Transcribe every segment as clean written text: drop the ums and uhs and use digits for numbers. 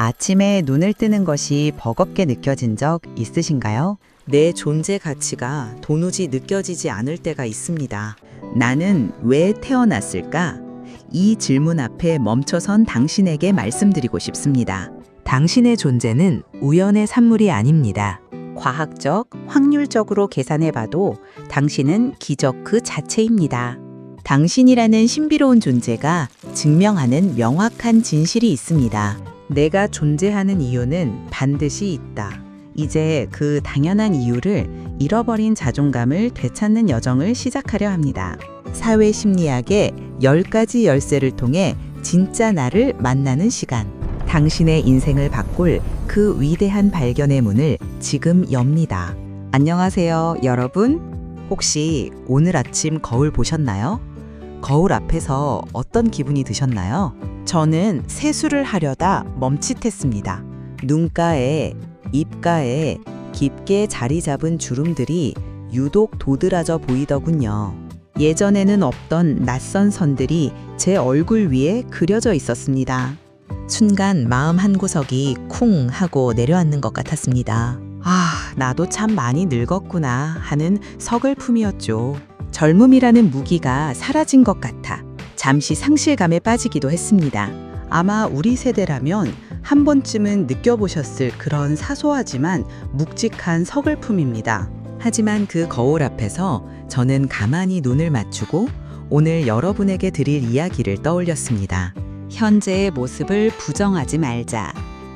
아침에 눈을 뜨는 것이 버겁게 느껴진 적 있으신가요? 내 존재 가치가 도무지 느껴지지 않을 때가 있습니다. 나는 왜 태어났을까? 이 질문 앞에 멈춰선 당신에게 말씀드리고 싶습니다. 당신의 존재는 우연의 산물이 아닙니다. 과학적, 확률적으로 계산해봐도 당신은 기적 그 자체입니다. 당신이라는 신비로운 존재가 증명하는 명확한 진실이 있습니다. 내가 존재하는 이유는 반드시 있다. 이제 그 당연한 이유를 잃어버린 자존감을 되찾는 여정을 시작하려 합니다. 사회심리학의 10가지 열쇠를 통해 진짜 나를 만나는 시간. 당신의 인생을 바꿀 그 위대한 발견의 문을 지금 엽니다. 안녕하세요, 여러분. 혹시 오늘 아침 거울 보셨나요? 거울 앞에서 어떤 기분이 드셨나요? 저는 세수를 하려다 멈칫했습니다. 눈가에, 입가에 깊게 자리 잡은 주름들이 유독 도드라져 보이더군요. 예전에는 없던 낯선 선들이 제 얼굴 위에 그려져 있었습니다. 순간 마음 한구석이 쿵 하고 내려앉는 것 같았습니다. 아, 나도 참 많이 늙었구나 하는 서글픔이었죠. 젊음이라는 무기가 사라진 것 같아 잠시 상실감에 빠지기도 했습니다. 아마 우리 세대라면 한 번쯤은 느껴보셨을 그런 사소하지만 묵직한 서글픔입니다. 하지만 그 거울 앞에서 저는 가만히 눈을 맞추고 오늘 여러분에게 드릴 이야기를 떠올렸습니다. 현재의 모습을 부정하지 말자.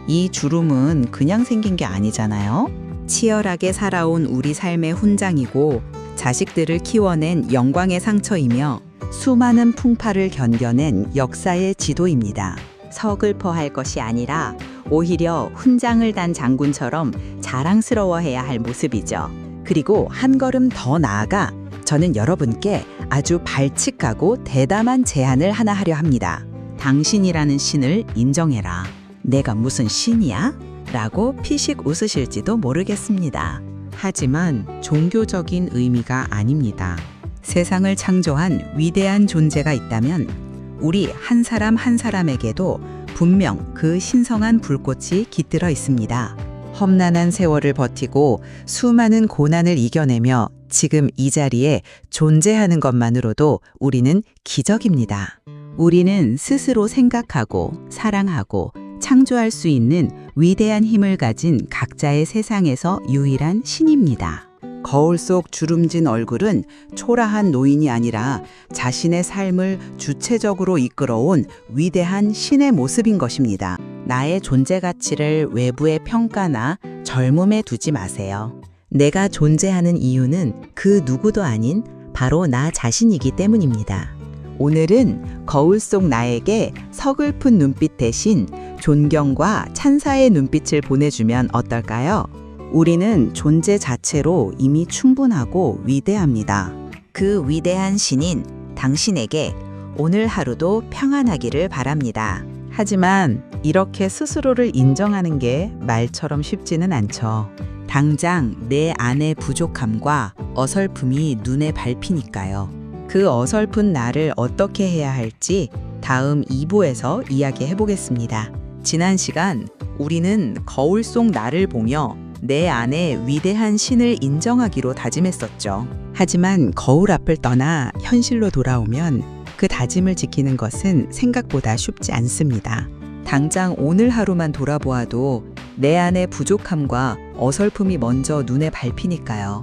이 주름은 그냥 생긴 게 아니잖아요. 치열하게 살아온 우리 삶의 훈장이고 자식들을 키워낸 영광의 상처이며 수많은 풍파를 견뎌낸 역사의 지도입니다. 서글퍼할 것이 아니라 오히려 훈장을 단 장군처럼 자랑스러워해야 할 모습이죠. 그리고 한 걸음 더 나아가 저는 여러분께 아주 발칙하고 대담한 제안을 하나 하려 합니다. 당신이라는 신을 인정해라. 내가 무슨 신이야? 라고 피식 웃으실지도 모르겠습니다. 하지만 종교적인 의미가 아닙니다. 세상을 창조한 위대한 존재가 있다면 우리 한 사람 한 사람에게도 분명 그 신성한 불꽃이 깃들어 있습니다. 험난한 세월을 버티고 수많은 고난을 이겨내며 지금 이 자리에 존재하는 것만으로도 우리는 기적입니다. 우리는 스스로 생각하고 사랑하고 창조할 수 있는 위대한 힘을 가진 각자의 세상에서 유일한 신입니다. 거울 속 주름진 얼굴은 초라한 노인이 아니라 자신의 삶을 주체적으로 이끌어온 위대한 신의 모습인 것입니다. 나의 존재 가치를 외부의 평가나 젊음에 두지 마세요. 내가 존재하는 이유는 그 누구도 아닌 바로 나 자신이기 때문입니다. 오늘은 거울 속 나에게 서글픈 눈빛 대신 존경과 찬사의 눈빛을 보내주면 어떨까요? 우리는 존재 자체로 이미 충분하고 위대합니다. 그 위대한 신인 당신에게 오늘 하루도 평안하기를 바랍니다. 하지만 이렇게 스스로를 인정하는 게 말처럼 쉽지는 않죠. 당장 내 안의 부족함과 어설픔이 눈에 밟히니까요. 그 어설픈 나를 어떻게 해야 할지 다음 2부에서 이야기해 보겠습니다. 지난 시간 우리는 거울 속 나를 보며 내 안에 위대한 신을 인정하기로 다짐했었죠. 하지만 거울 앞을 떠나 현실로 돌아오면 그 다짐을 지키는 것은 생각보다 쉽지 않습니다. 당장 오늘 하루만 돌아보아도 내 안의 부족함과 어설픔이 먼저 눈에 밟히니까요.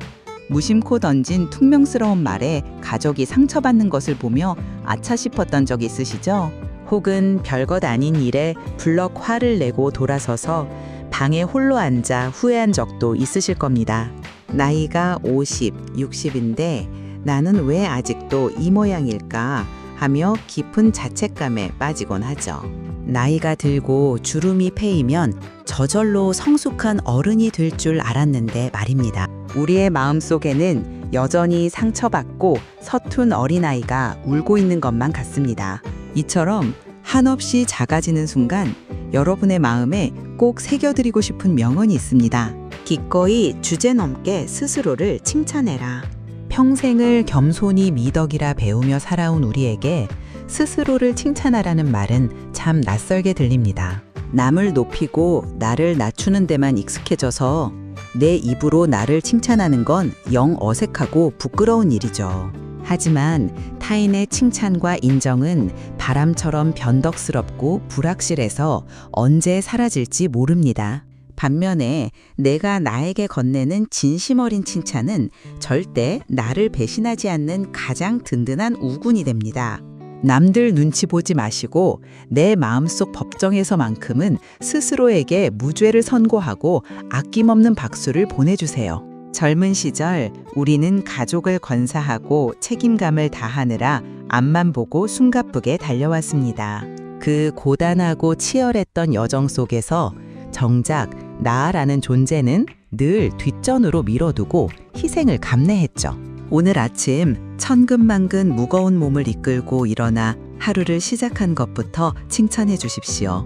무심코 던진 퉁명스러운 말에 가족이 상처받는 것을 보며 아차 싶었던 적 있으시죠? 혹은 별것 아닌 일에 불럭 화를 내고 돌아서서 방에 홀로 앉아 후회한 적도 있으실 겁니다. 나이가 50, 60인데 나는 왜 아직도 이 모양일까 하며 깊은 자책감에 빠지곤 하죠. 나이가 들고 주름이 패이면 저절로 성숙한 어른이 될 줄 알았는데 말입니다. 우리의 마음속에는 여전히 상처받고 서툰 어린아이가 울고 있는 것만 같습니다. 이처럼 한없이 작아지는 순간 여러분의 마음에 꼭 새겨드리고 싶은 명언이 있습니다. 기꺼이 주제넘게 스스로를 칭찬해라. 평생을 겸손히 미덕이라 배우며 살아온 우리에게 스스로를 칭찬하라는 말은 참 낯설게 들립니다. 남을 높이고 나를 낮추는 데만 익숙해져서 내 입으로 나를 칭찬하는 건 영 어색하고 부끄러운 일이죠. 하지만 타인의 칭찬과 인정은 바람처럼 변덕스럽고 불확실해서 언제 사라질지 모릅니다. 반면에 내가 나에게 건네는 진심 어린 칭찬은 절대 나를 배신하지 않는 가장 든든한 우군이 됩니다. 남들 눈치 보지 마시고 내 마음속 법정에서만큼은 스스로에게 무죄를 선고하고 아낌없는 박수를 보내주세요. 젊은 시절 우리는 가족을 건사하고 책임감을 다하느라 앞만 보고 숨가쁘게 달려왔습니다. 그 고단하고 치열했던 여정 속에서 정작 나라는 존재는 늘 뒷전으로 밀어두고 희생을 감내했죠. 오늘 아침 천근만근 무거운 몸을 이끌고 일어나 하루를 시작한 것부터 칭찬해 주십시오.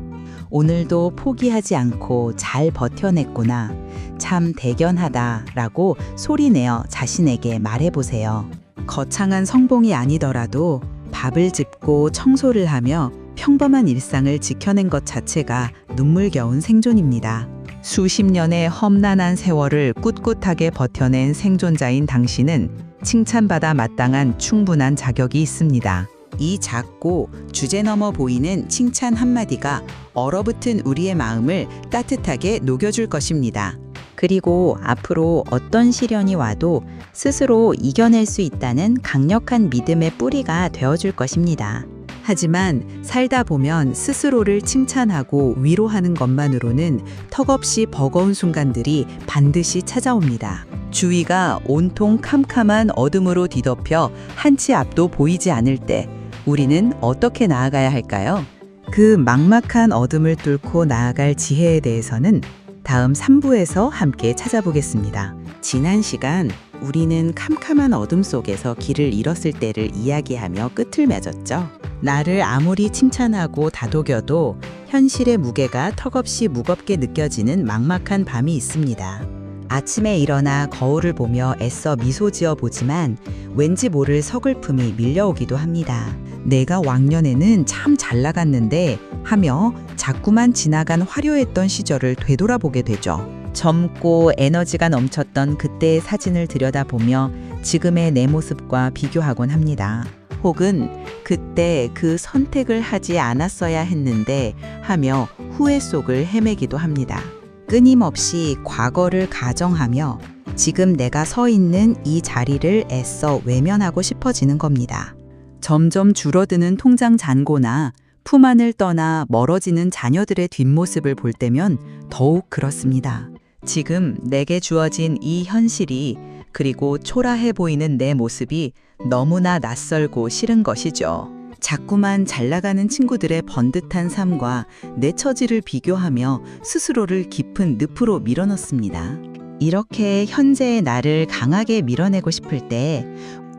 오늘도 포기하지 않고 잘 버텨냈구나. 참 대견하다 라고 소리내어 자신에게 말해보세요. 거창한 성공이 아니더라도 밥을 짓고 청소를 하며 평범한 일상을 지켜낸 것 자체가 눈물겨운 생존입니다. 수십 년의 험난한 세월을 꿋꿋하게 버텨낸 생존자인 당신은 칭찬받아 마땅한 충분한 자격이 있습니다. 이 작고 주제넘어 보이는 칭찬 한마디가 얼어붙은 우리의 마음을 따뜻하게 녹여줄 것입니다. 그리고 앞으로 어떤 시련이 와도 스스로 이겨낼 수 있다는 강력한 믿음의 뿌리가 되어줄 것입니다. 하지만 살다 보면 스스로를 칭찬하고 위로하는 것만으로는 턱없이 버거운 순간들이 반드시 찾아옵니다. 주위가 온통 캄캄한 어둠으로 뒤덮여 한치 앞도 보이지 않을 때 우리는 어떻게 나아가야 할까요? 그 막막한 어둠을 뚫고 나아갈 지혜에 대해서는 다음 3부에서 함께 찾아보겠습니다. 지난 시간 우리는 캄캄한 어둠 속에서 길을 잃었을 때를 이야기하며 끝을 맺었죠. 나를 아무리 칭찬하고 다독여도 현실의 무게가 턱없이 무겁게 느껴지는 막막한 밤이 있습니다. 아침에 일어나 거울을 보며 애써 미소 지어 보지만 왠지 모를 서글픔이 밀려오기도 합니다. 내가 왕년에는 참 잘 나갔는데 하며 자꾸만 지나간 화려했던 시절을 되돌아보게 되죠. 젊고 에너지가 넘쳤던 그때의 사진을 들여다보며 지금의 내 모습과 비교하곤 합니다. 혹은 그때 그 선택을 하지 않았어야 했는데 하며 후회 속을 헤매기도 합니다. 끊임없이 과거를 가정하며 지금 내가 서 있는 이 자리를 애써 외면하고 싶어지는 겁니다. 점점 줄어드는 통장 잔고나 품 안을 떠나 멀어지는 자녀들의 뒷모습을 볼 때면 더욱 그렇습니다. 지금 내게 주어진 이 현실이 그리고 초라해 보이는 내 모습이 너무나 낯설고 싫은 것이죠. 자꾸만 잘 나가는 친구들의 번듯한 삶과 내 처지를 비교하며 스스로를 깊은 늪으로 밀어넣습니다. 이렇게 현재의 나를 강하게 밀어내고 싶을 때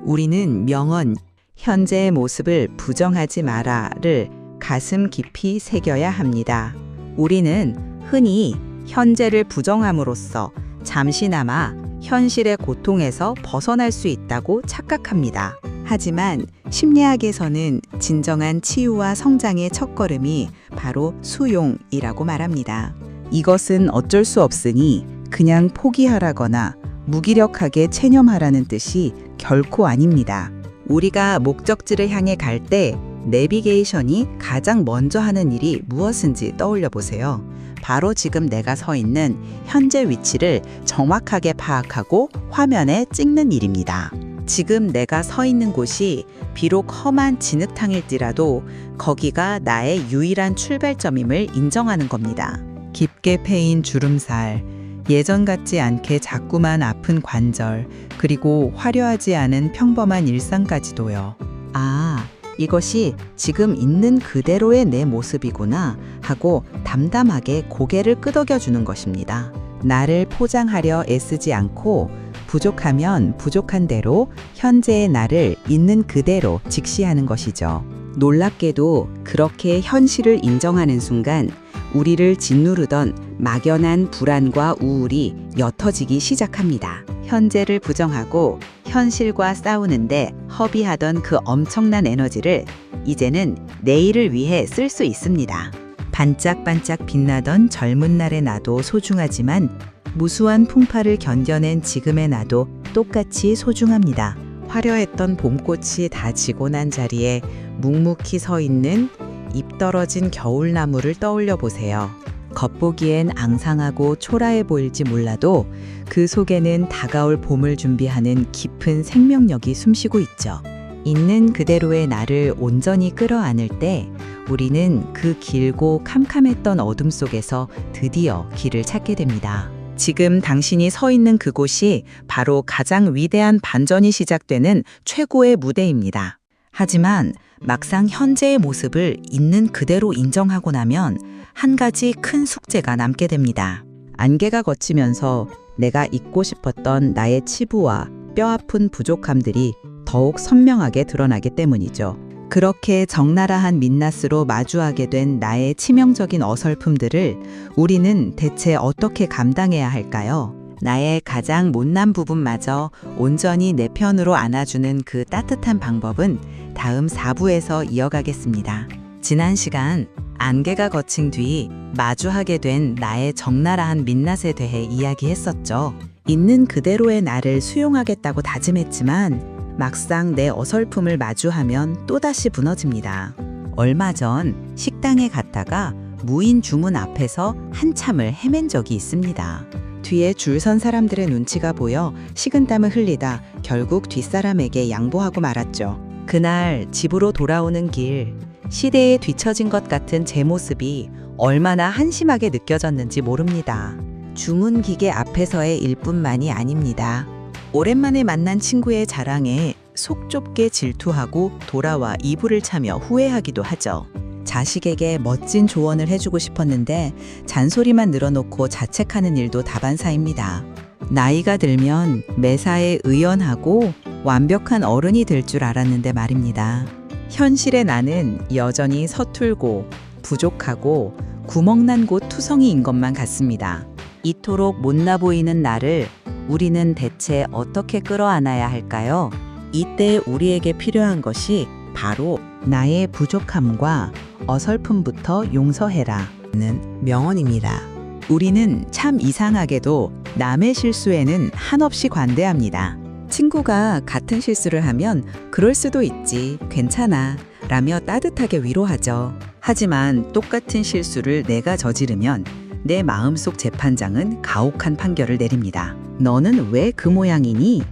우리는 명언 현재의 모습을 부정하지 마라를 가슴 깊이 새겨야 합니다. 우리는 흔히 현재를 부정함으로써 잠시나마 현실의 고통에서 벗어날 수 있다고 착각합니다. 하지만 심리학에서는 진정한 치유와 성장의 첫걸음이 바로 수용이라고 말합니다. 이것은 어쩔 수 없으니 그냥 포기하라거나 무기력하게 체념하라는 뜻이 결코 아닙니다. 우리가 목적지를 향해 갈 때 내비게이션이 가장 먼저 하는 일이 무엇인지 떠올려 보세요. 바로 지금 내가 서 있는 현재 위치를 정확하게 파악하고 화면에 찍는 일입니다. 지금 내가 서 있는 곳이 비록 험한 진흙탕일지라도 거기가 나의 유일한 출발점임을 인정하는 겁니다. 깊게 패인 주름살, 예전 같지 않게 자꾸만 아픈 관절, 그리고 화려하지 않은 평범한 일상까지도요. 아, 이것이 지금 있는 그대로의 내 모습이구나 하고 담담하게 고개를 끄덕여주는 것입니다. 나를 포장하려 애쓰지 않고 부족하면 부족한 대로 현재의 나를 있는 그대로 직시하는 것이죠. 놀랍게도 그렇게 현실을 인정하는 순간 우리를 짓누르던 막연한 불안과 우울이 옅어지기 시작합니다. 현재를 부정하고 현실과 싸우는데 허비하던 그 엄청난 에너지를 이제는 내일을 위해 쓸 수 있습니다. 반짝반짝 빛나던 젊은 날의 나도 소중하지만 무수한 풍파를 견뎌낸 지금의 나도 똑같이 소중합니다. 화려했던 봄꽃이 다 지고 난 자리에 묵묵히 서 있는 잎 떨어진 겨울나무를 떠올려 보세요. 겉보기엔 앙상하고 초라해 보일지 몰라도 그 속에는 다가올 봄을 준비하는 깊은 생명력이 숨쉬고 있죠. 있는 그대로의 나를 온전히 끌어안을 때 우리는 그 길고 캄캄했던 어둠 속에서 드디어 길을 찾게 됩니다. 지금 당신이 서 있는 그곳이 바로 가장 위대한 반전이 시작되는 최고의 무대입니다. 하지만 막상 현재의 모습을 있는 그대로 인정하고 나면 한 가지 큰 숙제가 남게 됩니다. 안개가 걷히면서 내가 잊고 싶었던 나의 치부와 뼈아픈 부족함들이 더욱 선명하게 드러나기 때문이죠. 그렇게 적나라한 민낯으로 마주하게 된 나의 치명적인 어설픔들을 우리는 대체 어떻게 감당해야 할까요? 나의 가장 못난 부분마저 온전히 내 편으로 안아주는 그 따뜻한 방법은 다음 4부에서 이어가겠습니다. 지난 시간 안개가 걷힌 뒤 마주하게 된 나의 적나라한 민낯에 대해 이야기했었죠. 있는 그대로의 나를 수용하겠다고 다짐했지만 막상 내 어설픔을 마주하면 또다시 무너집니다. 얼마 전 식당에 갔다가 무인 주문 앞에서 한참을 헤맨 적이 있습니다. 뒤에 줄 선 사람들의 눈치가 보여 식은땀을 흘리다 결국 뒷사람에게 양보하고 말았죠. 그날 집으로 돌아오는 길, 시대에 뒤처진 것 같은 제 모습이 얼마나 한심하게 느껴졌는지 모릅니다. 주문 기계 앞에서의 일뿐만이 아닙니다. 오랜만에 만난 친구의 자랑에 속 좁게 질투하고 돌아와 이불을 차며 후회하기도 하죠. 자식에게 멋진 조언을 해주고 싶었는데 잔소리만 늘어놓고 자책하는 일도 다반사입니다. 나이가 들면 매사에 의연하고 완벽한 어른이 될 줄 알았는데 말입니다. 현실의 나는 여전히 서툴고 부족하고 구멍난 곳 투성이인 것만 같습니다. 이토록 못나 보이는 나를 우리는 대체 어떻게 끌어안아야 할까요? 이때 우리에게 필요한 것이 바로 나의 부족함과 어설픔부터 용서해라는 명언입니다. 우리는 참 이상하게도 남의 실수에는 한없이 관대합니다. 친구가 같은 실수를 하면 그럴 수도 있지, 괜찮아 라며 따뜻하게 위로하죠. 하지만 똑같은 실수를 내가 저지르면 내 마음속 재판장은 가혹한 판결을 내립니다. 너는 왜 그 모양이니?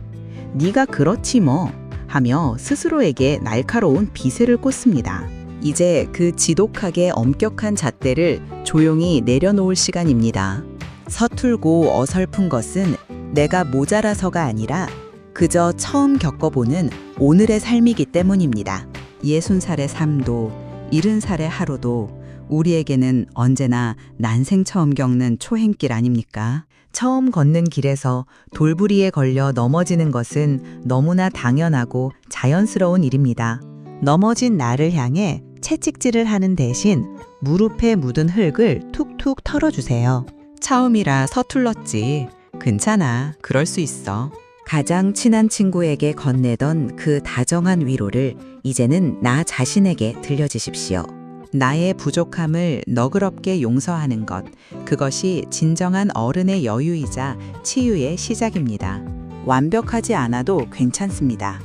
네가 그렇지 뭐 하며 스스로에게 날카로운 비세를 꽂습니다. 이제 그 지독하게 엄격한 잣대를 조용히 내려놓을 시간입니다. 서툴고 어설픈 것은 내가 모자라서가 아니라 그저 처음 겪어보는 오늘의 삶이기 때문입니다. 60살의 삶도 70살의 하루도 우리에게는 언제나 난생 처음 겪는 초행길 아닙니까? 처음 걷는 길에서 돌부리에 걸려 넘어지는 것은 너무나 당연하고 자연스러운 일입니다. 넘어진 나를 향해 채찍질을 하는 대신 무릎에 묻은 흙을 툭툭 털어주세요. 처음이라 서툴렀지. 괜찮아. 그럴 수 있어. 가장 친한 친구에게 건네던 그 다정한 위로를 이제는 나 자신에게 들려주십시오. 나의 부족함을 너그럽게 용서하는 것, 그것이 진정한 어른의 여유이자 치유의 시작입니다. 완벽하지 않아도 괜찮습니다.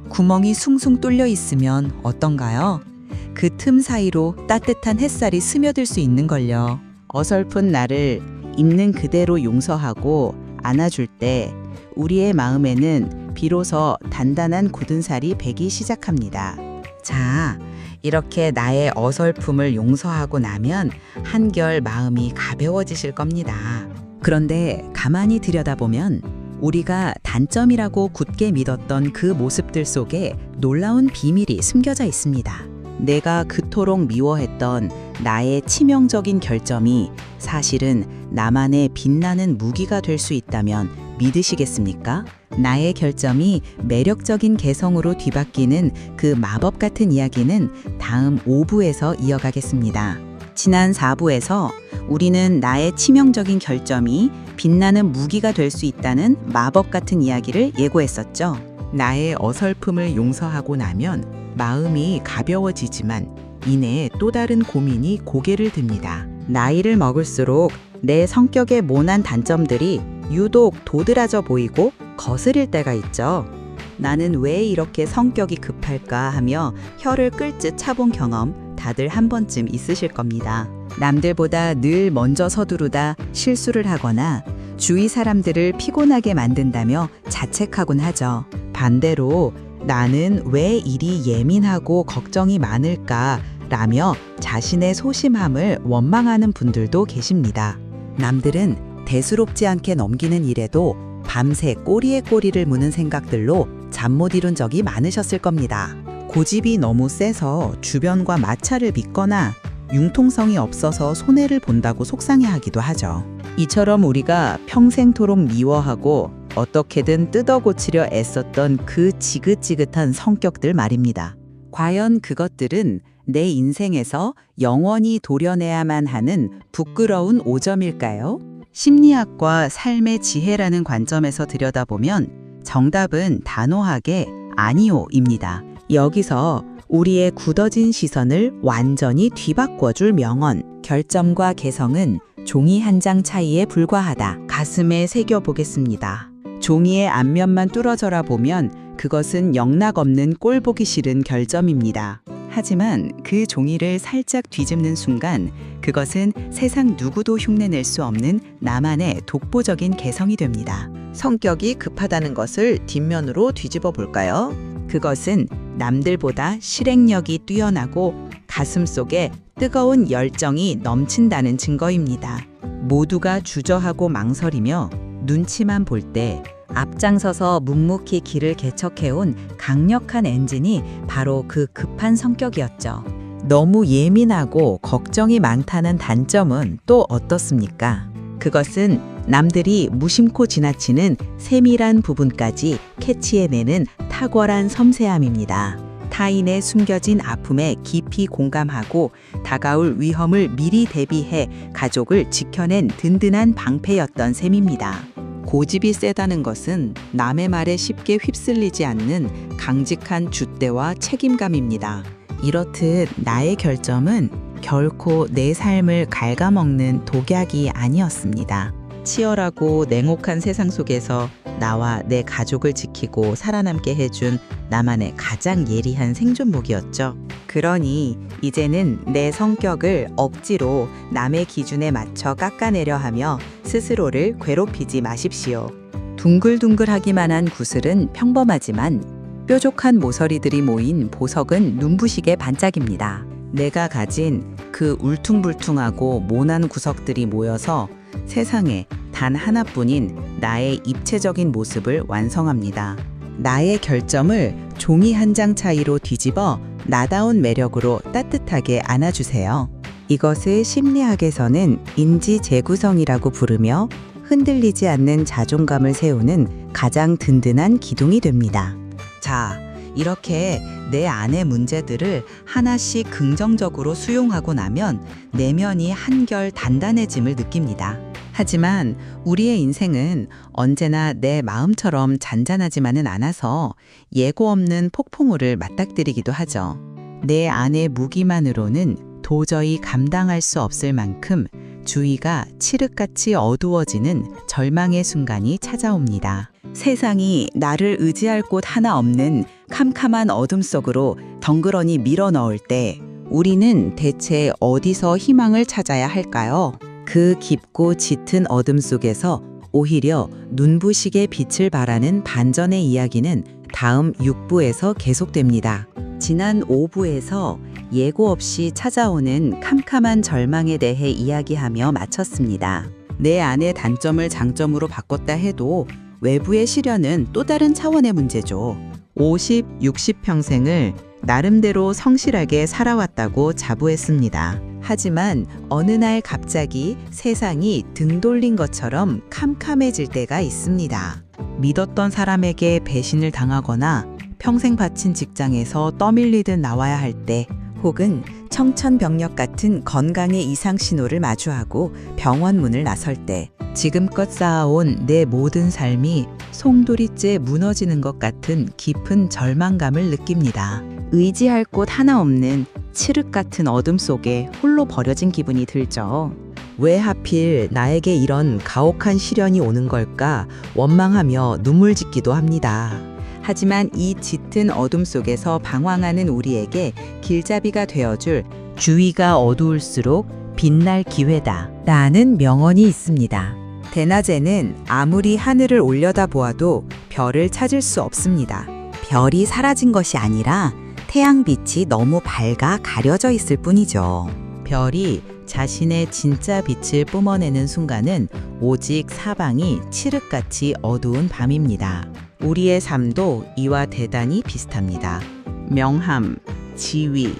구멍이 숭숭 뚫려 있으면 어떤가요? 그 틈 사이로 따뜻한 햇살이 스며들 수 있는걸요. 어설픈 나를 있는 그대로 용서하고 안아줄 때 우리의 마음에는 비로소 단단한 굳은 살이 배기 시작합니다. 자, 이렇게 나의 어설픔을 용서하고 나면 한결 마음이 가벼워지실 겁니다. 그런데 가만히 들여다보면 우리가 단점이라고 굳게 믿었던 그 모습들 속에 놀라운 비밀이 숨겨져 있습니다. 내가 그토록 미워했던 나의 치명적인 결점이 사실은 나만의 빛나는 무기가 될 수 있다면 믿으시겠습니까? 나의 결점이 매력적인 개성으로 뒤바뀌는 그 마법 같은 이야기는 다음 5부에서 이어가겠습니다. 지난 4부에서 우리는 나의 치명적인 결점이 빛나는 무기가 될 수 있다는 마법 같은 이야기를 예고했었죠. 나의 어설픔을 용서하고 나면 마음이 가벼워지지만 이내 또 다른 고민이 고개를 듭니다. 나이를 먹을수록 내 성격의 모난 단점들이 유독 도드라져 보이고 거스릴 때가 있죠. 나는 왜 이렇게 성격이 급할까 하며 혀를 끌듯 차본 경험 다들 한 번쯤 있으실 겁니다. 남들보다 늘 먼저 서두르다 실수를 하거나 주위 사람들을 피곤하게 만든다며 자책하곤 하죠. 반대로 나는 왜 이리 예민하고 걱정이 많을까 라며 자신의 소심함을 원망하는 분들도 계십니다. 남들은 대수롭지 않게 넘기는 일에도 밤새 꼬리에 꼬리를 무는 생각들로 잠 못 이룬 적이 많으셨을 겁니다. 고집이 너무 세서 주변과 마찰을 빚거나 융통성이 없어서 손해를 본다고 속상해하기도 하죠. 이처럼 우리가 평생토록 미워하고 어떻게든 뜯어고치려 애썼던 그 지긋지긋한 성격들 말입니다. 과연 그것들은 내 인생에서 영원히 도려내야만 하는 부끄러운 오점일까요? 심리학과 삶의 지혜라는 관점에서 들여다보면 정답은 단호하게 아니오입니다. 여기서 우리의 굳어진 시선을 완전히 뒤바꿔줄 명언, 결점과 개성은 종이 한 장 차이에 불과하다. 가슴에 새겨보겠습니다. 종이의 앞면만 뚫어져라 보면 그것은 영락없는 꼴보기 싫은 결점입니다. 하지만 그 종이를 살짝 뒤집는 순간 그것은 세상 누구도 흉내낼 수 없는 나만의 독보적인 개성이 됩니다. 성격이 급하다는 것을 뒷면으로 뒤집어 볼까요? 그것은 남들보다 실행력이 뛰어나고 가슴속에 뜨거운 열정이 넘친다는 증거입니다. 모두가 주저하고 망설이며 눈치만 볼 때 앞장서서 묵묵히 길을 개척해온 강력한 엔진이 바로 그 급한 성격이었죠. 너무 예민하고 걱정이 많다는 단점은 또 어떻습니까? 그것은 남들이 무심코 지나치는 세밀한 부분까지 캐치해내는 탁월한 섬세함입니다. 타인의 숨겨진 아픔에 깊이 공감하고 다가올 위험을 미리 대비해 가족을 지켜낸 든든한 방패였던 셈입니다. 고집이 세다는 것은 남의 말에 쉽게 휩쓸리지 않는 강직한 줏대와 책임감입니다. 이렇듯 나의 결점은 결코 내 삶을 갉아먹는 독약이 아니었습니다. 치열하고 냉혹한 세상 속에서 나와 내 가족을 지키고 살아남게 해준 나만의 가장 예리한 생존복이었죠. 그러니 이제는 내 성격을 억지로 남의 기준에 맞춰 깎아내려 하며 스스로를 괴롭히지 마십시오. 둥글둥글하기만 한 구슬은 평범하지만 뾰족한 모서리들이 모인 보석은 눈부시게 반짝입니다. 내가 가진 그 울퉁불퉁하고 모난 구석들이 모여서 세상에 단 하나뿐인 나의 입체적인 모습을 완성합니다. 나의 결점을 종이 한 장 차이로 뒤집어 나다운 매력으로 따뜻하게 안아주세요. 이것을 심리학에서는 인지 재구성이라고 부르며 흔들리지 않는 자존감을 세우는 가장 든든한 기둥이 됩니다. 자, 이렇게 내 안의 문제들을 하나씩 긍정적으로 수용하고 나면 내면이 한결 단단해짐을 느낍니다. 하지만 우리의 인생은 언제나 내 마음처럼 잔잔하지만은 않아서 예고 없는 폭풍우를 맞닥뜨리기도 하죠. 내 안의 무기만으로는 도저히 감당할 수 없을 만큼 주위가 칠흑같이 어두워지는 절망의 순간이 찾아옵니다. 세상이 나를 의지할 곳 하나 없는 캄캄한 어둠 속으로 덩그러니 밀어 넣을 때 우리는 대체 어디서 희망을 찾아야 할까요? 그 깊고 짙은 어둠 속에서 오히려 눈부시게 빛을 발하는 반전의 이야기는 다음 6부에서 계속됩니다. 지난 5부에서 예고 없이 찾아오는 캄캄한 절망에 대해 이야기하며 마쳤습니다. 내 안의 단점을 장점으로 바꿨다 해도 외부의 시련은 또 다른 차원의 문제죠. 50, 60평생을 나름대로 성실하게 살아왔다고 자부했습니다. 하지만 어느 날 갑자기 세상이 등 돌린 것처럼 캄캄해질 때가 있습니다. 믿었던 사람에게 배신을 당하거나 평생 바친 직장에서 떠밀리듯 나와야 할 때, 혹은 청천벽력 같은 건강의 이상 신호를 마주하고 병원 문을 나설 때, 지금껏 쌓아온 내 모든 삶이 송두리째 무너지는 것 같은 깊은 절망감을 느낍니다. 의지할 곳 하나 없는 칠흑 같은 어둠 속에 홀로 버려진 기분이 들죠. 왜 하필 나에게 이런 가혹한 시련이 오는 걸까 원망하며 눈물 짓기도 합니다. 하지만 이 짙은 어둠 속에서 방황하는 우리에게 길잡이가 되어줄 주위가 어두울수록 빛날 기회다 라는 명언이 있습니다. 대낮에는 아무리 하늘을 올려다보아도 별을 찾을 수 없습니다. 별이 사라진 것이 아니라 태양빛이 너무 밝아 가려져 있을 뿐이죠. 별이 자신의 진짜 빛을 뿜어내는 순간은 오직 사방이 칠흑같이 어두운 밤입니다. 우리의 삶도 이와 대단히 비슷합니다. 명함, 지위,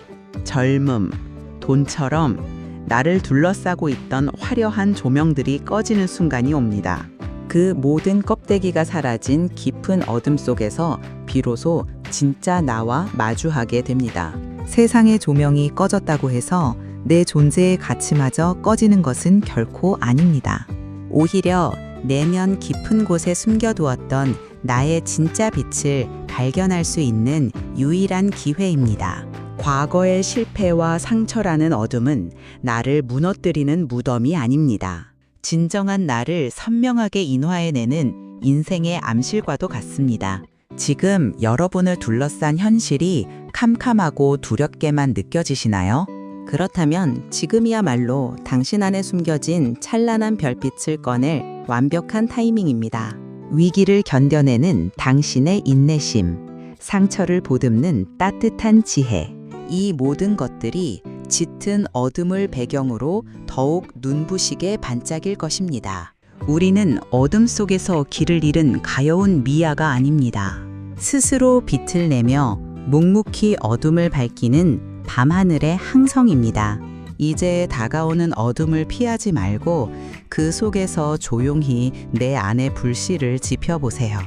젊음, 돈처럼 나를 둘러싸고 있던 화려한 조명들이 꺼지는 순간이 옵니다. 그 모든 껍데기가 사라진 깊은 어둠 속에서 비로소 진짜 나와 마주하게 됩니다. 세상의 조명이 꺼졌다고 해서 내 존재의 가치마저 꺼지는 것은 결코 아닙니다. 오히려 내면 깊은 곳에 숨겨두었던 나의 진짜 빛을 발견할 수 있는 유일한 기회입니다. 과거의 실패와 상처라는 어둠은 나를 무너뜨리는 무덤이 아닙니다. 진정한 나를 선명하게 인화해내는 인생의 암실과도 같습니다. 지금 여러분을 둘러싼 현실이 캄캄하고 두렵게만 느껴지시나요? 그렇다면 지금이야말로 당신 안에 숨겨진 찬란한 별빛을 꺼낼 완벽한 타이밍입니다. 위기를 견뎌내는 당신의 인내심, 상처를 보듬는 따뜻한 지혜, 이 모든 것들이 짙은 어둠을 배경으로 더욱 눈부시게 반짝일 것입니다. 우리는 어둠 속에서 길을 잃은 가여운 미아가 아닙니다. 스스로 빛을 내며 묵묵히 어둠을 밝히는 밤하늘의 항성입니다. 이제 다가오는 어둠을 피하지 말고 그 속에서 조용히 내 안의 불씨를 지펴보세요.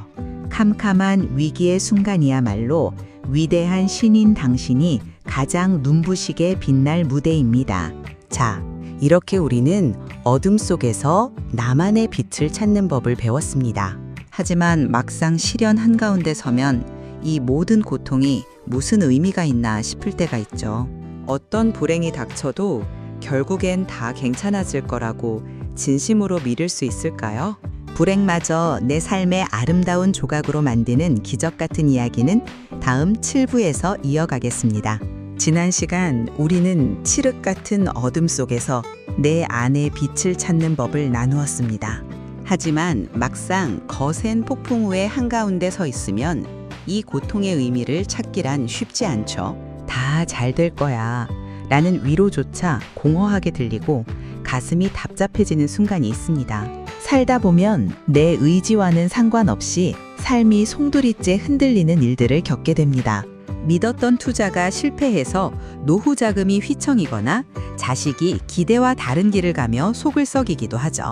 캄캄한 위기의 순간이야말로 위대한 신인 당신이 가장 눈부시게 빛날 무대입니다. 자, 이렇게 우리는 어둠 속에서 나만의 빛을 찾는 법을 배웠습니다. 하지만 막상 시련 한가운데 서면 이 모든 고통이 무슨 의미가 있나 싶을 때가 있죠. 어떤 불행이 닥쳐도 결국엔 다 괜찮아질 거라고 진심으로 믿을 수 있을까요? 불행마저 내 삶의 아름다운 조각으로 만드는 기적 같은 이야기는 다음 7부에서 이어가겠습니다. 지난 시간 우리는 칠흑 같은 어둠 속에서 내 안의 빛을 찾는 법을 나누었습니다. 하지만 막상 거센 폭풍우의 한가운데 서 있으면 이 고통의 의미를 찾기란 쉽지 않죠. 다 잘 될 거야 라는 위로조차 공허하게 들리고 가슴이 답답해지는 순간이 있습니다. 살다 보면 내 의지와는 상관없이 삶이 송두리째 흔들리는 일들을 겪게 됩니다. 믿었던 투자가 실패해서 노후 자금이 휘청이거나 자식이 기대와 다른 길을 가며 속을 썩이기도 하죠.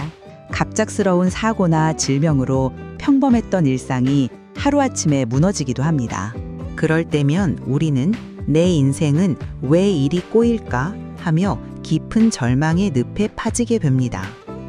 갑작스러운 사고나 질병으로 평범했던 일상이 하루아침에 무너지기도 합니다. 그럴 때면 우리는 내 인생은 왜 이리 꼬일까 하며 깊은 절망의 늪에 빠지게 됩니다.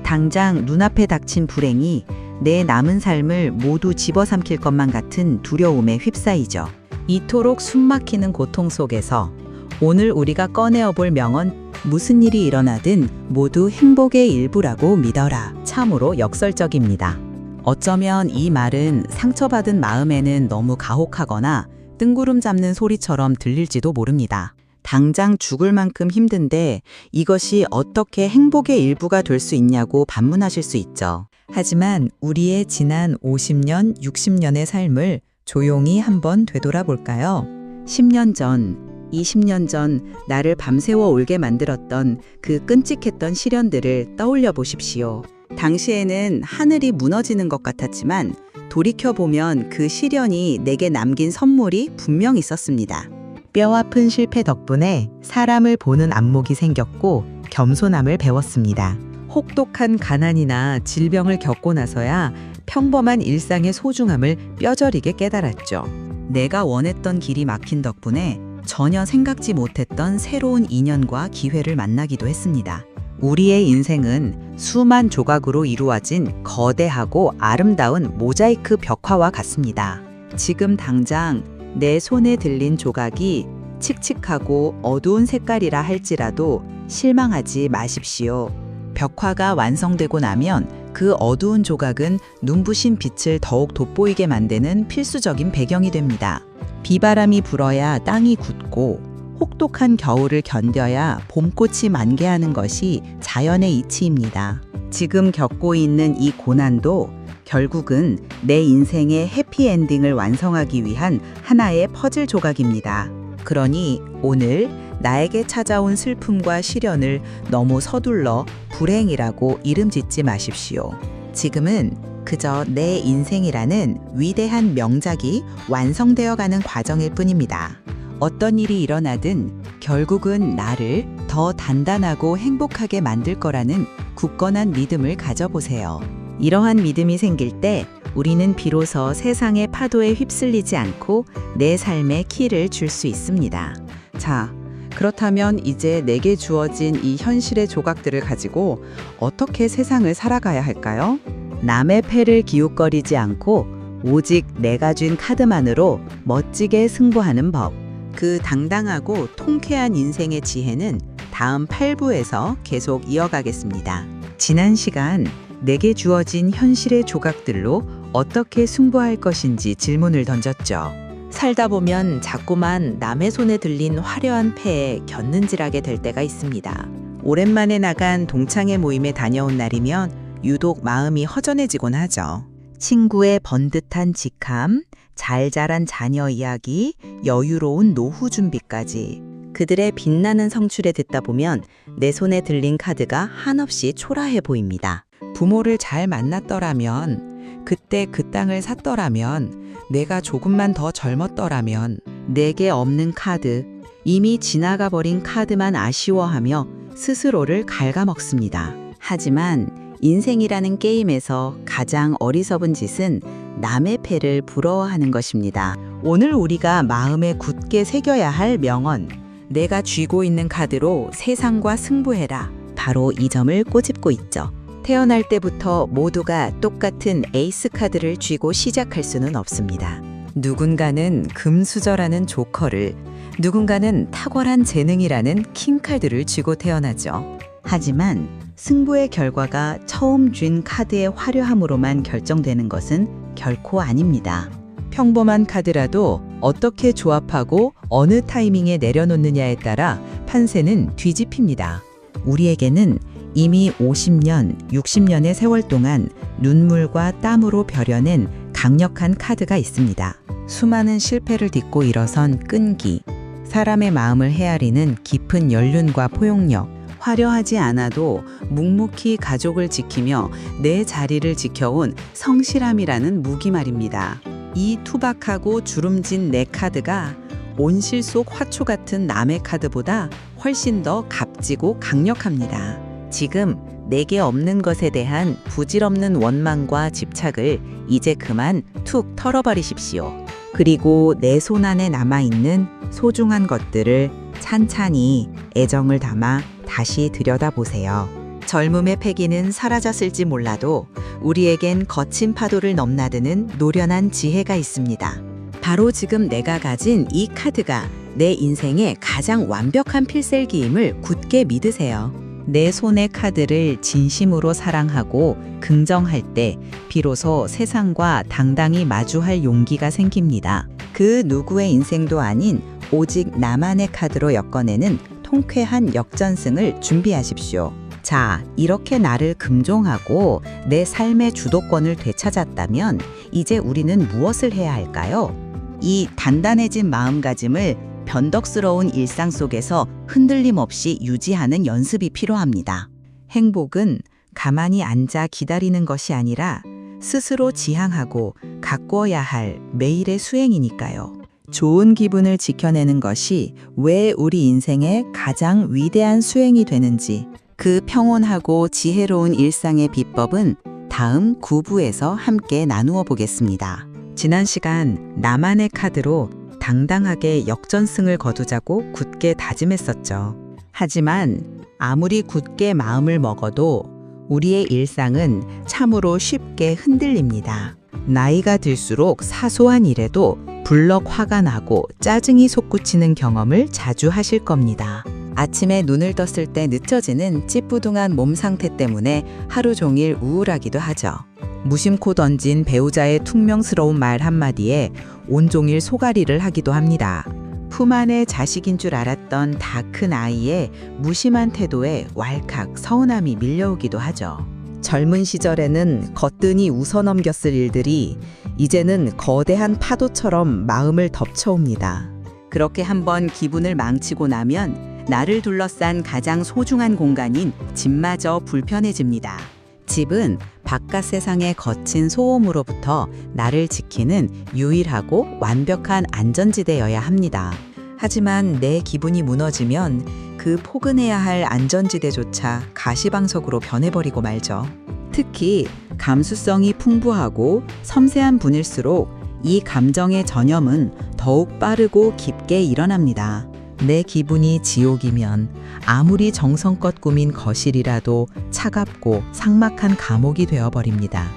당장 눈앞에 닥친 불행이 내 남은 삶을 모두 집어삼킬 것만 같은 두려움에 휩싸이죠. 이토록 숨막히는 고통 속에서 오늘 우리가 꺼내어 볼 명언, 무슨 일이 일어나든 모두 행복의 일부라고 믿어라. 참으로 역설적입니다. 어쩌면 이 말은 상처받은 마음에는 너무 가혹하거나 뜬구름 잡는 소리처럼 들릴지도 모릅니다. 당장 죽을 만큼 힘든데 이것이 어떻게 행복의 일부가 될 수 있냐고 반문하실 수 있죠. 하지만 우리의 지난 50년, 60년의 삶을 조용히 한번 되돌아볼까요? 10년 전, 20년 전 나를 밤새워 울게 만들었던 그 끔찍했던 시련들을 떠올려 보십시오. 당시에는 하늘이 무너지는 것 같았지만 돌이켜보면 그 시련이 내게 남긴 선물이 분명 있었습니다. 뼈아픈 실패 덕분에 사람을 보는 안목이 생겼고 겸손함을 배웠습니다. 혹독한 가난이나 질병을 겪고 나서야 평범한 일상의 소중함을 뼈저리게 깨달았죠. 내가 원했던 길이 막힌 덕분에 전혀 생각지 못했던 새로운 인연과 기회를 만나기도 했습니다. 우리의 인생은 수만 조각으로 이루어진 거대하고 아름다운 모자이크 벽화와 같습니다. 지금 당장 내 손에 들린 조각이 칙칙하고 어두운 색깔이라 할지라도 실망하지 마십시오. 벽화가 완성되고 나면 그 어두운 조각은 눈부신 빛을 더욱 돋보이게 만드는 필수적인 배경이 됩니다. 비바람이 불어야 땅이 굳고 혹독한 겨울을 견뎌야 봄꽃이 만개하는 것이 자연의 이치입니다. 지금 겪고 있는 이 고난도 결국은 내 인생의 해피엔딩을 완성하기 위한 하나의 퍼즐 조각입니다. 그러니 오늘 나에게 찾아온 슬픔과 시련을 너무 서둘러 불행이라고 이름 짓지 마십시오. 지금은 그저 내 인생이라는 위대한 명작이 완성되어 가는 과정일 뿐입니다. 어떤 일이 일어나든 결국은 나를 더 단단하고 행복하게 만들 거라는 굳건한 믿음을 가져보세요. 이러한 믿음이 생길 때 우리는 비로소 세상의 파도에 휩쓸리지 않고 내 삶의 키를 줄 수 있습니다. 자, 그렇다면 이제 내게 주어진 이 현실의 조각들을 가지고 어떻게 세상을 살아가야 할까요? 남의 패를 기웃거리지 않고 오직 내가 쥔 카드만으로 멋지게 승부하는 법. 그 당당하고 통쾌한 인생의 지혜는 다음 8부에서 계속 이어가겠습니다. 지난 시간 내게 주어진 현실의 조각들로 어떻게 승부할 것인지 질문을 던졌죠. 살다 보면 자꾸만 남의 손에 들린 화려한 패에 곁눈질하게 될 때가 있습니다. 오랜만에 나간 동창회 모임에 다녀온 날이면 유독 마음이 허전해지곤 하죠. 친구의 번듯한 직함, 잘 자란 자녀 이야기, 여유로운 노후 준비까지. 그들의 빛나는 성출에 듣다 보면 내 손에 들린 카드가 한없이 초라해 보입니다. 부모를 잘 만났더라면, 그때 그 땅을 샀더라면, 내가 조금만 더 젊었더라면, 내게 없는 카드, 이미 지나가 버린 카드만 아쉬워하며 스스로를 갉아먹습니다. 하지만 인생이라는 게임에서 가장 어리석은 짓은 남의 패를 부러워하는 것입니다. 오늘 우리가 마음에 굳게 새겨야 할 명언, 내가 쥐고 있는 카드로 세상과 승부해라. 바로 이 점을 꼬집고 있죠. 태어날 때부터 모두가 똑같은 에이스 카드를 쥐고 시작할 수는 없습니다. 누군가는 금수저라는 조커를, 누군가는 탁월한 재능이라는 킹카드를 쥐고 태어나죠. 하지만 승부의 결과가 처음 쥔 카드의 화려함으로만 결정되는 것은 결코 아닙니다. 평범한 카드라도 어떻게 조합하고 어느 타이밍에 내려놓느냐에 따라 판세는 뒤집힙니다. 우리에게는 이미 50년, 60년의 세월 동안 눈물과 땀으로 벼려낸 강력한 카드가 있습니다. 수많은 실패를 딛고 일어선 끈기, 사람의 마음을 헤아리는 깊은 연륜과 포용력, 화려하지 않아도 묵묵히 가족을 지키며 내 자리를 지켜온 성실함이라는 무기 말입니다. 이 투박하고 주름진 내 카드가 온실 속 화초 같은 남의 카드보다 훨씬 더 값지고 강력합니다. 지금 내게 없는 것에 대한 부질없는 원망과 집착을 이제 그만 툭 털어버리십시오. 그리고 내 손 안에 남아있는 소중한 것들을 찬찬히 애정을 담아 다시 들여다보세요. 젊음의 패기는 사라졌을지 몰라도 우리에겐 거친 파도를 넘나드는 노련한 지혜가 있습니다. 바로 지금 내가 가진 이 카드가 내 인생의 가장 완벽한 필살기임을 굳게 믿으세요. 내 손의 카드를 진심으로 사랑하고 긍정할 때 비로소 세상과 당당히 마주할 용기가 생깁니다. 그 누구의 인생도 아닌 오직 나만의 카드로 엮어내는 통쾌한 역전승을 준비하십시오. 자, 이렇게 나를 금종하고 내 삶의 주도권을 되찾았다면 이제 우리는 무엇을 해야 할까요? 이 단단해진 마음가짐을 변덕스러운 일상 속에서 흔들림 없이 유지하는 연습이 필요합니다. 행복은 가만히 앉아 기다리는 것이 아니라 스스로 지향하고 가꾸어야 할 매일의 수행이니까요. 좋은 기분을 지켜내는 것이 왜 우리 인생의 가장 위대한 수행이 되는지, 그 평온하고 지혜로운 일상의 비법은 다음 9부에서 함께 나누어 보겠습니다. 지난 시간 나만의 카드로 당당하게 역전승을 거두자고 굳게 다짐했었죠. 하지만 아무리 굳게 마음을 먹어도 우리의 일상은 참으로 쉽게 흔들립니다. 나이가 들수록 사소한 일에도 불럭 화가 나고 짜증이 솟구치는 경험을 자주 하실 겁니다. 아침에 눈을 떴을 때 늦춰지는 찌뿌둥한 몸 상태 때문에 하루 종일 우울하기도 하죠. 무심코 던진 배우자의 퉁명스러운 말 한마디에 온종일 소가리를 하기도 합니다. 품 안의 자식인 줄 알았던 다 큰 아이의 무심한 태도에 왈칵 서운함이 밀려오기도 하죠. 젊은 시절에는 거뜬히 웃어넘겼을 일들이 이제는 거대한 파도처럼 마음을 덮쳐옵니다. 그렇게 한번 기분을 망치고 나면 나를 둘러싼 가장 소중한 공간인 집마저 불편해집니다. 집은 바깥 세상의 거친 소음으로부터 나를 지키는 유일하고 완벽한 안전지대여야 합니다. 하지만 내 기분이 무너지면 그 포근해야 할 안전지대조차 가시방석으로 변해버리고 말죠. 특히 감수성이 풍부하고 섬세한 분일수록 이 감정의 전염은 더욱 빠르고 깊게 일어납니다. 내 기분이 지옥이면 아무리 정성껏 꾸민 거실이라도 차갑고 삭막한 감옥이 되어버립니다.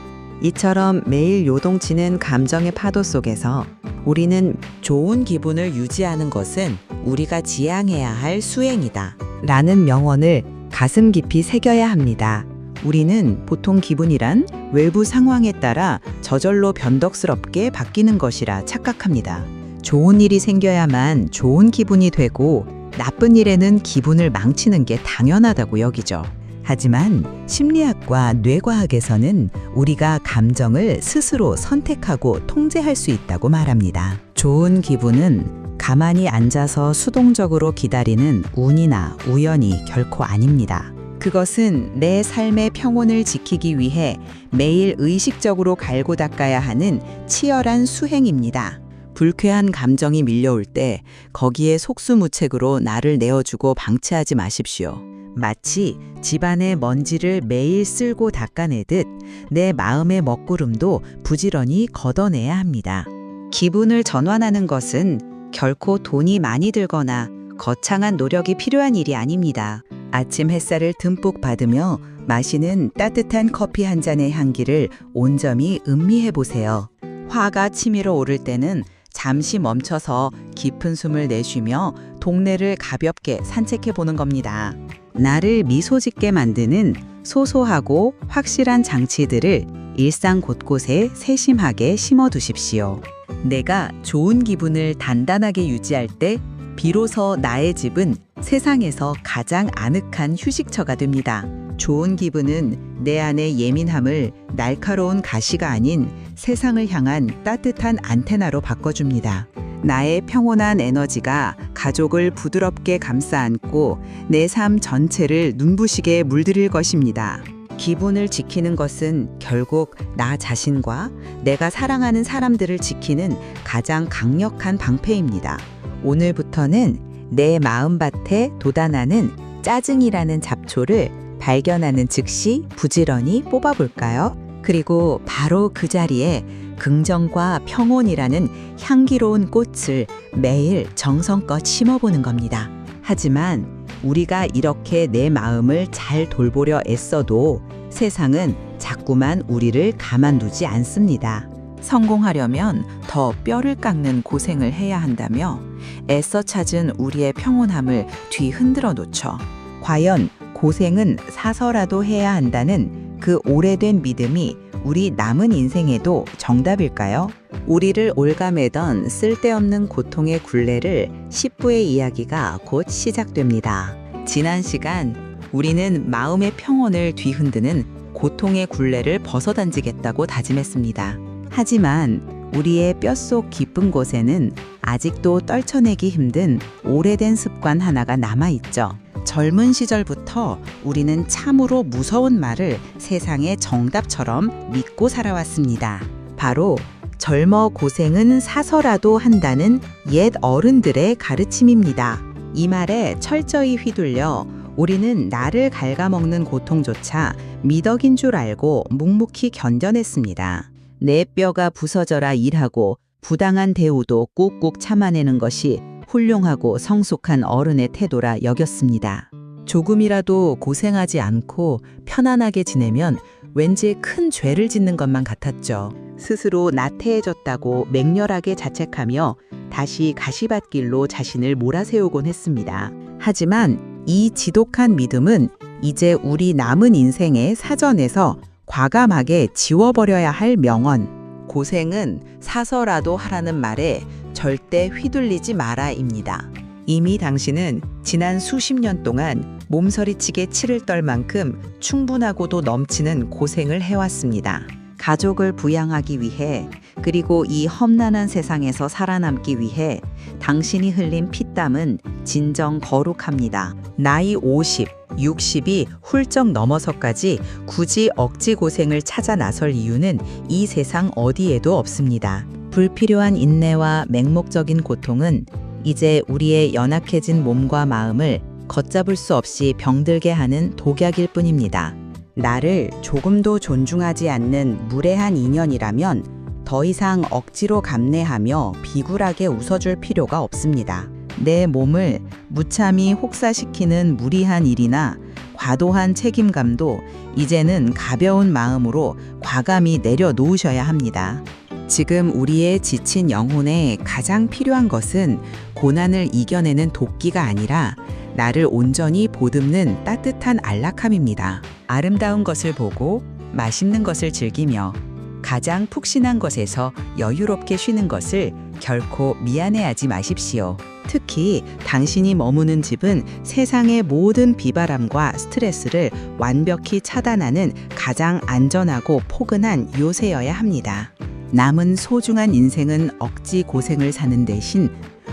이처럼 매일 요동치는 감정의 파도 속에서 우리는 좋은 기분을 유지하는 것은 우리가 지향해야 할 수행이다 라는 명언을 가슴 깊이 새겨야 합니다. 우리는 보통 기분이란 외부 상황에 따라 저절로 변덕스럽게 바뀌는 것이라 착각합니다. 좋은 일이 생겨야만 좋은 기분이 되고 나쁜 일에는 기분을 망치는 게 당연하다고 여기죠. 하지만 심리학과 뇌과학에서는 우리가 감정을 스스로 선택하고 통제할 수 있다고 말합니다. 좋은 기분은 가만히 앉아서 수동적으로 기다리는 운이나 우연이 결코 아닙니다. 그것은 내 삶의 평온을 지키기 위해 매일 의식적으로 갈고 닦아야 하는 치열한 수행입니다. 불쾌한 감정이 밀려올 때 거기에 속수무책으로 나를 내어주고 방치하지 마십시오. 마치 집안의 먼지를 매일 쓸고 닦아내듯 내 마음의 먹구름도 부지런히 걷어내야 합니다. 기분을 전환하는 것은 결코 돈이 많이 들거나 거창한 노력이 필요한 일이 아닙니다. 아침 햇살을 듬뿍 받으며 마시는 따뜻한 커피 한 잔의 향기를 온전히 음미해 보세요. 화가 치밀어 오를 때는 잠시 멈춰서 깊은 숨을 내쉬며 동네를 가볍게 산책해 보는 겁니다. 나를 미소 짓게 만드는 소소하고 확실한 장치들을 일상 곳곳에 세심하게 심어 두십시오. 내가 좋은 기분을 단단하게 유지할 때 비로소 나의 집은 세상에서 가장 아늑한 휴식처가 됩니다. 좋은 기분은 내 안의 예민함을 날카로운 가시가 아닌 세상을 향한 따뜻한 안테나로 바꿔줍니다. 나의 평온한 에너지가 가족을 부드럽게 감싸 안고 내 삶 전체를 눈부시게 물들일 것입니다. 기분을 지키는 것은 결국 나 자신과 내가 사랑하는 사람들을 지키는 가장 강력한 방패입니다. 오늘부터는 내 마음밭에 돋아나는 짜증이라는 잡초를 발견하는 즉시 부지런히 뽑아볼까요? 그리고 바로 그 자리에 긍정과 평온이라는 향기로운 꽃을 매일 정성껏 심어보는 겁니다. 하지만 우리가 이렇게 내 마음을 잘 돌보려 애써도 세상은 자꾸만 우리를 가만두지 않습니다. 성공하려면 더 뼈를 깎는 고생을 해야 한다며 애써 찾은 우리의 평온함을 뒤흔들어 놓죠. 과연 고생은 사서라도 해야 한다는 그 오래된 믿음이 우리 남은 인생에도 정답일까요? 우리를 올가매던 쓸데없는 고통의 굴레를 10부의 이야기가 곧 시작됩니다. 지난 시간 우리는 마음의 평온을 뒤흔드는 고통의 굴레를 벗어던지겠다고 다짐했습니다. 하지만 우리의 뼛속 깊은 곳에는 아직도 떨쳐내기 힘든 오래된 습관 하나가 남아있죠. 젊은 시절부터 우리는 참으로 무서운 말을 세상의 정답처럼 믿고 살아왔습니다. 바로 젊어 고생은 사서라도 한다는 옛 어른들의 가르침입니다. 이 말에 철저히 휘둘려 우리는 나를 갉아먹는 고통조차 미덕인 줄 알고 묵묵히 견뎌냈습니다. 내 뼈가 부서져라 일하고 부당한 대우도 꾹꾹 참아내는 것이 훌륭하고 성숙한 어른의 태도라 여겼습니다. 조금이라도 고생하지 않고 편안하게 지내면 왠지 큰 죄를 짓는 것만 같았죠. 스스로 나태해졌다고 맹렬하게 자책하며 다시 가시밭길로 자신을 몰아세우곤 했습니다. 하지만 이 지독한 믿음은 이제 우리 남은 인생의 사전에서 과감하게 지워버려야 할 명언. 고생은 사서라도 하라는 말에 절대 휘둘리지 마라입니다. 이미 당신은 지난 수십 년 동안 몸서리치게 치를 떨 만큼 충분하고도 넘치는 고생을 해왔습니다. 가족을 부양하기 위해, 그리고 이 험난한 세상에서 살아남기 위해 당신이 흘린 피땀은 진정 거룩합니다. 나이 50, 60이 훌쩍 넘어서까지 굳이 억지 고생을 찾아 나설 이유는 이 세상 어디에도 없습니다. 불필요한 인내와 맹목적인 고통은 이제 우리의 연약해진 몸과 마음을 걷잡을 수 없이 병들게 하는 독약일 뿐입니다. 나를 조금도 존중하지 않는 무례한 인연이라면 더 이상 억지로 감내하며 비굴하게 웃어줄 필요가 없습니다. 내 몸을 무참히 혹사시키는 무리한 일이나 과도한 책임감도 이제는 가벼운 마음으로 과감히 내려놓으셔야 합니다. 지금 우리의 지친 영혼에 가장 필요한 것은 고난을 이겨내는 도끼가 아니라 나를 온전히 보듬는 따뜻한 안락함입니다. 아름다운 것을 보고 맛있는 것을 즐기며 가장 푹신한 것에서 여유롭게 쉬는 것을 결코 미안해하지 마십시오. 특히 당신이 머무는 집은 세상의 모든 비바람과 스트레스를 완벽히 차단하는 가장 안전하고 포근한 요새여야 합니다. 남은 소중한 인생은 억지 고생을 사는 대신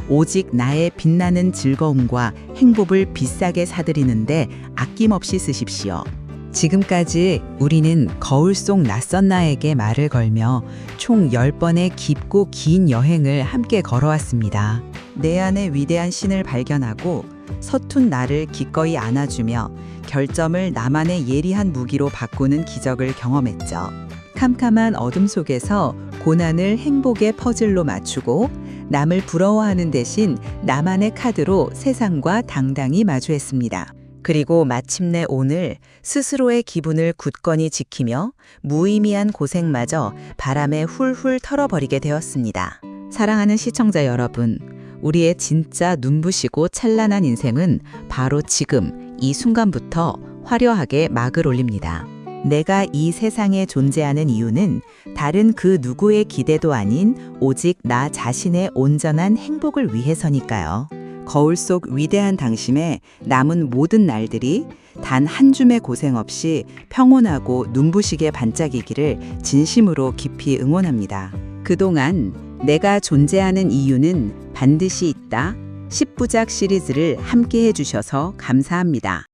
오직 나의 빛나는 즐거움과 행복을 비싸게 사들이는데 아낌없이 쓰십시오. 지금까지 우리는 거울 속 낯선 나에게 말을 걸며 총 10번의 깊고 긴 여행을 함께 걸어왔습니다. 내 안의 위대한 신을 발견하고 서툰 나를 기꺼이 안아주며 결점을 나만의 예리한 무기로 바꾸는 기적을 경험했죠. 캄캄한 어둠 속에서 고난을 행복의 퍼즐로 맞추고 남을 부러워하는 대신 나만의 카드로 세상과 당당히 마주했습니다. 그리고 마침내 오늘 스스로의 기분을 굳건히 지키며 무의미한 고생마저 바람에 훌훌 털어버리게 되었습니다. 사랑하는 시청자 여러분, 우리의 진짜 눈부시고 찬란한 인생은 바로 지금 이 순간부터 화려하게 막을 올립니다. 내가 이 세상에 존재하는 이유는 다른 그 누구의 기대도 아닌 오직 나 자신의 온전한 행복을 위해서니까요. 거울 속 위대한 당신의 남은 모든 날들이 단 한 줌의 고생 없이 평온하고 눈부시게 반짝이기를 진심으로 깊이 응원합니다. 그동안 내가 존재하는 이유는 반드시 있다. 10부작 시리즈를 함께 해주셔서 감사합니다.